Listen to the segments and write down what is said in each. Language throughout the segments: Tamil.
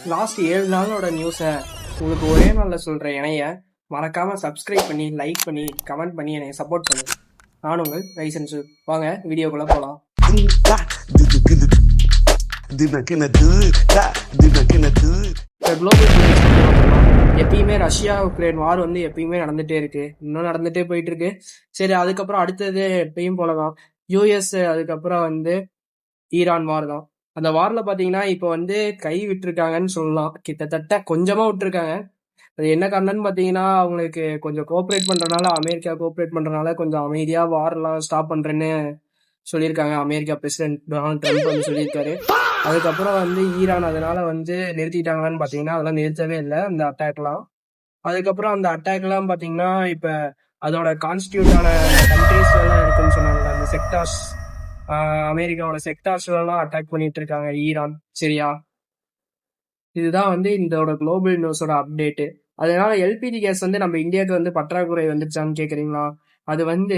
லாஸ்ட் 7 நாளோட நியூஸை உங்களுக்கு ஒரே நாளில் சொல்கிற இணைய மறக்காமல் சப்ஸ்கிரைப் பண்ணி லைக் பண்ணி கமெண்ட் பண்ணி என்னை சப்போர்ட் பண்ணு. நான் உங்கள் ரைசன்ஸு. வாங்க வீடியோக்குள்ளே போகலாம். இப்போ குளோபல் எப்பயுமே ரஷ்யா உக்ரைன் வார் வந்து எப்பயுமே நடந்துகிட்டே இருக்கு, இன்னும் நடந்துகிட்டே போயிட்டு இருக்கு. சரி, அதுக்கப்புறம் அடுத்தது எப்பயும் போலதான் யூஎஸ், அதுக்கப்புறம் வந்து ஈரான் வார் தான். அந்த வாரில் பார்த்தீங்கன்னா இப்போ வந்து கை விட்டுருக்காங்கன்னு சொல்லலாம். கிட்டத்தட்ட கொஞ்சமாக விட்டுருக்காங்க. அது என்ன காரணம்னு பார்த்தீங்கன்னா, அவங்களுக்கு கொஞ்சம் கோஆப்ரேட் பண்ணுறதுனால, அமெரிக்கா கோஆப்ரேட் பண்ணுறதுனால கொஞ்சம் அமைதியாக வாரெல்லாம் ஸ்டாப் பண்ணுறேன்னு சொல்லியிருக்காங்க. அமெரிக்கா பிரசிடென்ட் டொனால்ட் ட்ரம்ப் வந்து சொல்லியிருக்காரு. அதுக்கப்புறம் வந்து ஈரான் அதனால வந்து நிறுத்திட்டாங்கன்னு பார்த்தீங்கன்னா அதெல்லாம் நிறுத்தவே இல்லை அந்த அட்டாக்லாம். அதுக்கப்புறம் அந்த அட்டாக்லாம் பார்த்தீங்கன்னா இப்போ அதோட கான்ஸ்டியூட்டான கண்ட்ரீஸ்லாம் இருக்குன்னு சொன்னாங்க. அந்த செக்டார்ஸ், அமெரிக்காவோட செக்டார்ஸ்லாம் அட்டாக் பண்ணிட்டு இருக்காங்க ஈரான். சரியா, இதுதான் வந்து இதோட குளோபல் நியூஸோட அப்டேட்டு. அதனால எல்பிஜி கேஸ் வந்து நம்ம இந்தியாவுக்கு வந்து பற்றாக்குறை வந்துருச்சான்னு கேட்குறீங்களா? அது வந்து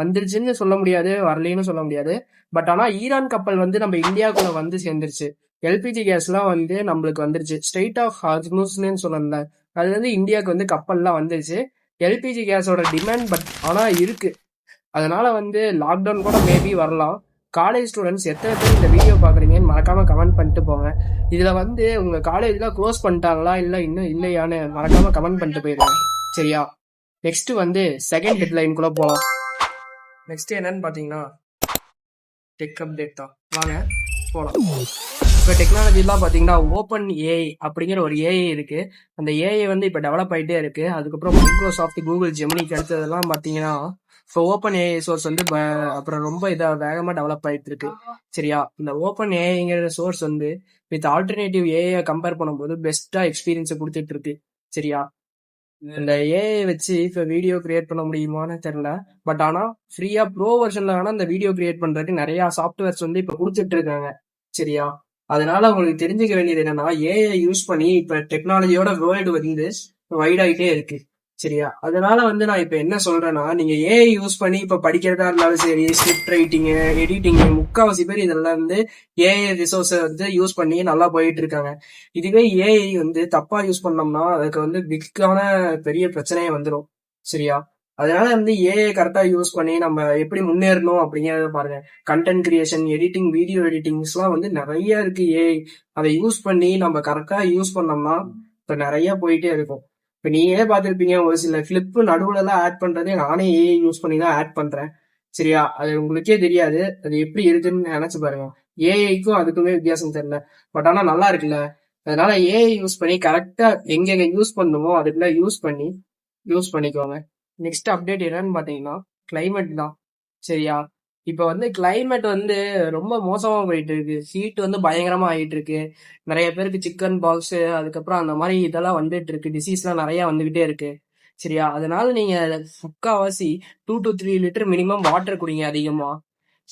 வந்துருச்சுன்னு சொல்ல முடியாது, வரலைன்னு சொல்ல முடியாது. பட் ஆனால் ஈரான் கப்பல் வந்து நம்ம இந்தியாவுக்குள்ள வந்து சேர்ந்துருச்சு. எல்பிஜி கேஸ்லாம் வந்து நம்மளுக்கு வந்துருச்சு. ஸ்ட்ரெயிட் ஆஃப் ஹார்முஸ்னு சொல்லல, அது வந்து இந்தியாவுக்கு வந்து கப்பல்லாம் வந்துருச்சு. எல்பிஜி கேஸோட டிமாண்ட் பட் ஆனால் இருக்கு. அதனால வந்து லாக்டவுன் கூட மேபி வரலாம். காலேஜ் ஸ்டூடெண்ட்ஸ் எத்தனை பேர் இந்த வீடியோ பார்க்குறீங்கன்னு மறக்காமல் கமெண்ட் பண்ணிட்டு போங்க. இதில் வந்து உங்கள் காலேஜில் க்ளோஸ் பண்ணிட்டாங்களா இல்லை இன்னும் இல்லையான்னு மறக்காமல் கமெண்ட் பண்ணிட்டு போயிருங்க. சரியா, நெக்ஸ்ட் வந்து செகண்ட் ஹெட்லைனுக்குள்ளே போகலாம். நெக்ஸ்ட் என்னன்னு பார்த்தீங்கன்னா டெக் அப்டேட் தான். வாங்க போகலாம். இப்போ டெக்னாலஜிலாம் பார்த்தீங்கன்னா ஓப்பன் ஏஐ அப்படிங்கிற ஒரு ஏஐ இருக்குது. அந்த ஏஐ வந்து இப்போ டெவலப் ஆகிட்டே இருக்குது. அதுக்கப்புறம் மைக்ரோசாஃப்ட், கூகுள் ஜெமினிக்கு அடுத்ததெல்லாம் பார்த்தீங்கன்னா இப்போ ஓப்பன் ஏஐ சோர்ஸ் வந்து அப்புறம் ரொம்ப இதாக வேகமாக டெவலப் ஆகிட்டு இருக்கு. சரியா, இந்த ஓப்பன் ஏஐங்கிற சோர்ஸ் வந்து வித் ஆல்டர்னேட்டிவ் ஏஐ கம்பேர் பண்ணும்போது பெஸ்ட்டாக எக்ஸ்பீரியன்ஸை கொடுத்துட்டு இருக்கு. சரியா, இந்த ஏஐ வச்சு இப்போ வீடியோ கிரியேட் பண்ண முடியுமான்னு தெரில. பட் ஆனால் ஃப்ரீயாக ப்ரோ வெர்ஷனில் வேணால் இந்த வீடியோ கிரியேட் பண்ணுறதுக்கு நிறையா சாஃப்ட்வேர்ஸ் வந்து இப்போ கொடுத்துட்டு இருக்காங்க. சரியா, அதனால உங்களுக்கு தெரிஞ்சுக்க வேண்டியது என்னன்னா, ஏஐ யூஸ் பண்ணி இப்போ டெக்னாலஜியோட வேர்ல்டு வந்து வைடாகிட்டே இருக்கு. சரியா, அதனால வந்து நான் இப்போ என்ன சொல்றேன்னா, நீங்க ஏஐ யூஸ் பண்ணி இப்போ படிக்கிறதா இருந்தாலும் சரி, ஸ்கிரிப்ட் ரைட்டிங்கு, எடிட்டிங்கு, முக்கால்வாசி பேர் இதெல்லாம் வந்து ஏஐ ரிசோர்ஸை வந்து யூஸ் பண்ணி நல்லா போயிட்டு இருக்காங்க. இதுவே ஏஐ வந்து தப்பா யூஸ் பண்ணோம்னா அதுக்கு வந்து பிக்கான பெரிய பிரச்சனையே வந்துடும். சரியா, அதனால வந்து ஏஐ கரெக்டாக யூஸ் பண்ணி நம்ம எப்படி முன்னேறணும் அப்படிங்கிறத பாருங்க. கண்டென்ட் கிரியேஷன், எடிட்டிங், வீடியோ எடிட்டிங்ஸ்லாம் வந்து நிறைய இருக்கு ஏஐ. அதை யூஸ் பண்ணி நம்ம கரெக்டாக யூஸ் பண்ணோம்னா இப்போ நிறைய போயிட்டே இருக்கும். இப்போ நீங்களே பார்த்துருப்பீங்க, ஒரு சில கிளிப்பு நடுவுலலாம் ஆட் பண்ணுறதே நானே ஏஐ யூஸ் பண்ணி தான் ஆட் பண்ணுறேன். சரியா, அது உங்களுக்கே தெரியாது அது எப்படி இருக்குன்னு நினச்சி பாருங்க. ஏஐக்கும் அதுக்குமே வித்தியாசம் தெரியல, பட் ஆனால் நல்லா இருக்குல்ல. அதனால ஏஐ யூஸ் பண்ணி கரெக்டாக எங்கெங்கே யூஸ் பண்ணணுமோ அதுக்குள்ள யூஸ் பண்ணிக்கோங்க. நெக்ஸ்ட் அப்டேட் என்னன்னு பார்த்தீங்கன்னா கிளைமேட் தான். சரியா, இப்போ வந்து கிளைமேட் வந்து ரொம்ப மோசமாக போயிட்டு இருக்கு. ஹீட் வந்து பயங்கரமாக ஆகிட்டு இருக்கு. நிறைய பேருக்கு சிக்கன் பாக்ஸு, அதுக்கப்புறம் அந்த மாதிரி இதெல்லாம் வந்துட்டு இருக்கு. டிசீஸ்லாம் நிறையா வந்துக்கிட்டே இருக்கு. சரியா, அதனால நீங்கள் முக்கால்வாசி 2 to 3 லிட்டர் மினிமம் வாட்டர் குடிங்க அதிகமாக.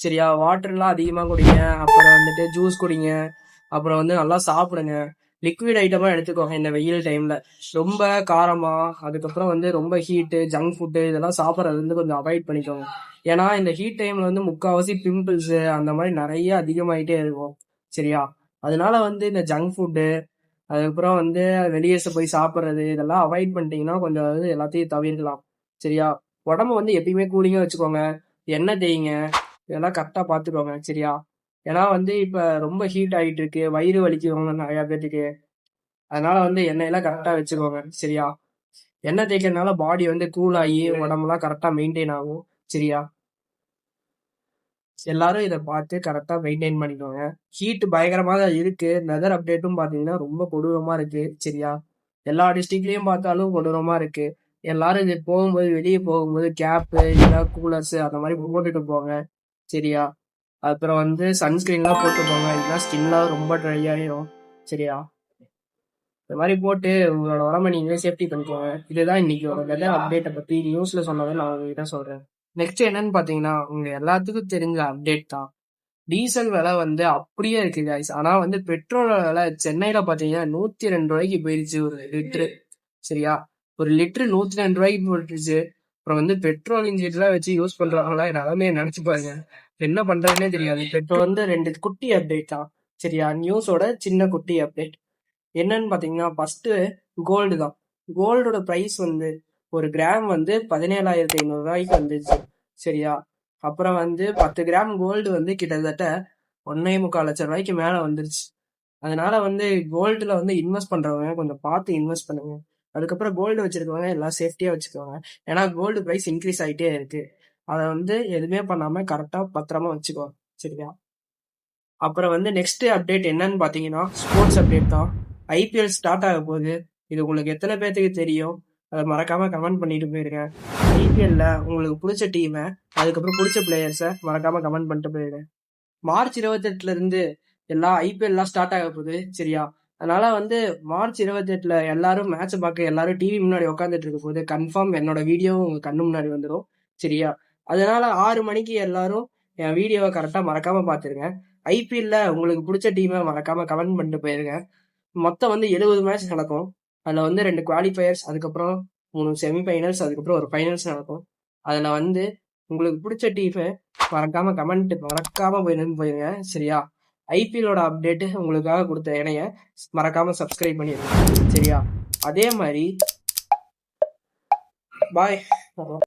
சரியா, வாட்டர்லாம் அதிகமாக குடிங்க. அப்புறம் வந்துட்டு ஜூஸ் குடிங்க. அப்புறம் வந்து நல்லா சாப்பிடுங்க. லிக்விட் ஐட்டமாக எடுத்துக்கோங்க இந்த வெயில் டைமில். ரொம்ப காரமாக, அதுக்கப்புறம் வந்து ரொம்ப ஹீட்டு, ஜங்க் ஃபுட்டு இதெல்லாம் சாப்பிட்றது வந்து கொஞ்சம் அவாய்ட் பண்ணிக்கோங்க. ஏன்னா இந்த ஹீட் டைமில் வந்து முக்கால்வாசி பிம்பிள்ஸு அந்த மாதிரி நிறைய அதிகமாகிட்டே இருக்கும். சரியா, அதனால வந்து இந்த ஜங்க் ஃபுட்டு, அதுக்கப்புறம் வந்து வெளியே போய் சாப்பிட்றது இதெல்லாம் அவாய்ட் பண்ணிட்டீங்கன்னா கொஞ்சம் வந்து எல்லாத்தையும் தவிர்க்கலாம். சரியா, உடம்பு வந்து எப்பயுமே கூலிங்காக வச்சுக்கோங்க. எண்ணெய் தேய்ங்க, இதெல்லாம் கரெக்டாக பார்த்துக்கோங்க. சரியா, ஏன்னா வந்து இப்போ ரொம்ப ஹீட் ஆகிட்டு இருக்கு, வயிறு வலிக்குவாங்க நிறையா பேர்த்துக்கு. அதனால வந்து எண்ணெயெல்லாம் கரெக்டாக வச்சுக்கோங்க. சரியா, எண்ணெய் தேய்க்கிறதுனால பாடி வந்து கூல் ஆகி உடம்புலாம் கரெக்டாக மெயின்டைன் ஆகும். சரியா, எல்லாரும் இதை பார்த்து கரெக்டாக மெயின்டைன் பண்ணிக்கோங்க. ஹீட் பயங்கரமாக தான் இருக்கு. வெதர் அப்டேட்டும் பார்த்தீங்கன்னா ரொம்ப கொடூரமாக இருக்கு. சரியா, எல்லா டிஸ்ட்ரிக்ட்லேயும் பார்த்தாலும் கொடூரமாக இருக்கு. எல்லாரும் இது போகும்போது, வெளியே போகும்போது கேப்பு இல்லை கூலர்ஸு அந்த மாதிரி போட்டுட்டு போங்க. சரியா, அப்புறம் வந்து சன்ஸ்கிரீன்லாம் போட்டு போங்க, இல்லைன்னா ஸ்கின்லாம் ரொம்ப ட்ரை ஆகிடும். சரியா, இந்த மாதிரி போட்டு உங்களோட உடம்பை நீங்களே சேஃப்டி பண்ணிக்கோங்க. இதுதான் இன்னைக்கு ஒரு வெதர் அப்டேட்டை பற்றி நியூஸில் சொன்னதை நான் உங்ககிட்ட சொல்கிறேன். நெக்ஸ்ட் என்னன்னு பார்த்தீங்கன்னா, உங்கள் எல்லாத்துக்கும் தெரிஞ்ச அப்டேட் தான். டீசல் விலை வந்து அப்படியே இருக்கு காய்ஸ். ஆனால் வந்து பெட்ரோல் விலை சென்னையில் பார்த்தீங்கன்னா 102 ரூபாய்க்கு போயிடுச்சு ஒரு லிட்ரு. சரியா, ஒரு லிட்ரு 102 ரூபாய்க்கு போயிடுச்சு. அப்புறம் வந்து பெட்ரோல் இன்ஜின்லாம் வச்சு யூஸ் பண்ணுறாங்களா நிலமையை நினச்சி பாருங்க. என்ன பண்ணுறதுனே தெரியாது. பெட்ரோல் வந்து 2 குட்டி அப்டேட் தான். சரியா, நியூஸோட சின்ன குட்டி அப்டேட். என்னன்னு பாத்தீங்கன்னா ஃபர்ஸ்ட் கோல்டு தான். கோல்டோட பிரைஸ் வந்து ஒரு கிராம் வந்து 17,500 ரூபாய்க்கு வந்துச்சு. சரியா? அப்புறம் வந்து 10 கிராம் கோல்டு வந்து கிட்டத்தட்ட 1.25 லட்சம் ரூபாய்க்கு மேல வந்துருச்சு. அதனால வந்து கோல்டுல வந்து இன்வெஸ்ட் பண்றவங்க கொஞ்சம் பார்த்து இன்வெஸ்ட் பண்ணுங்க. அதுக்கப்புறம் கோல்டு வச்சிருக்கவங்க எல்லாம் சேஃப்டியா வச்சுக்கோங்க. ஏன்னா கோல்டு பிரைஸ் இன்க்ரீஸ் ஆகிட்டே இருக்கு. அதை வந்து எதுவுமே பண்ணாம கரெக்டா பத்திரமா வச்சுக்கோங்க. சரியா? அப்புறம் வந்து நெக்ஸ்ட் அப்டேட் என்னன்னு பாத்தீங்கன்னா ஸ்போர்ட்ஸ் அப்டேட் தான். ஐபிஎல் ஸ்டார்ட் ஆக போகுது. இது உங்களுக்கு எத்தனை பேர்த்துக்கு தெரியும்? அதை மறக்காம கமெண்ட் பண்ணிட்டு போயிருங்க. ஐபிஎல்ல உங்களுக்கு பிடிச்ச டீமை, அதுக்கப்புறம் பிடிச்ச பிளேயர்ஸை மறக்காம கமெண்ட் பண்ணிட்டு போயிருங்க. மார்ச் 28 இருந்து எல்லா ஐபிஎல்லாம் ஸ்டார்ட் ஆக போகுது. சரியா? அதனால வந்து மார்ச் 28 எல்லாரும் மேட்ச் பார்க்க எல்லாரும் டிவி முன்னாடி உட்காந்துட்டு இருக்க போது கன்ஃபார்ம் என்னோட வீடியோவும் உங்க கண்ணு முன்னாடி வந்துடும். சரியா? அதனால 6 மணிக்கு எல்லாரும் என் வீடியோவை கரெக்டா மறக்காம பாத்துருங்க. ஐபிஎல்ல உங்களுக்கு பிடிச்ச டீமை மறக்காம கமெண்ட் பண்ணிட்டு போயிருங்க. மொத்தம் வந்து 70 மேட்ச் நடக்கும். அதுல வந்து 2 குவாலிஃபயர்ஸ், அதுக்கப்புறம் 3 செமிஃபைனல்ஸ், அதுக்கப்புறம் ஒரு ஃபைனல்ஸ் நடக்கும். அதுல வந்து உங்களுக்கு பிடிச்ச டீமை மறக்காம போயிருங்க. சரியா? ஐபிஎல்லோட அப்டேட் உங்களுக்காக கொடுத்த இணைய மறக்காம சப்ஸ்கிரைப் பண்ணிடுங்க. சரியா? அதே மாதிரி பாய்.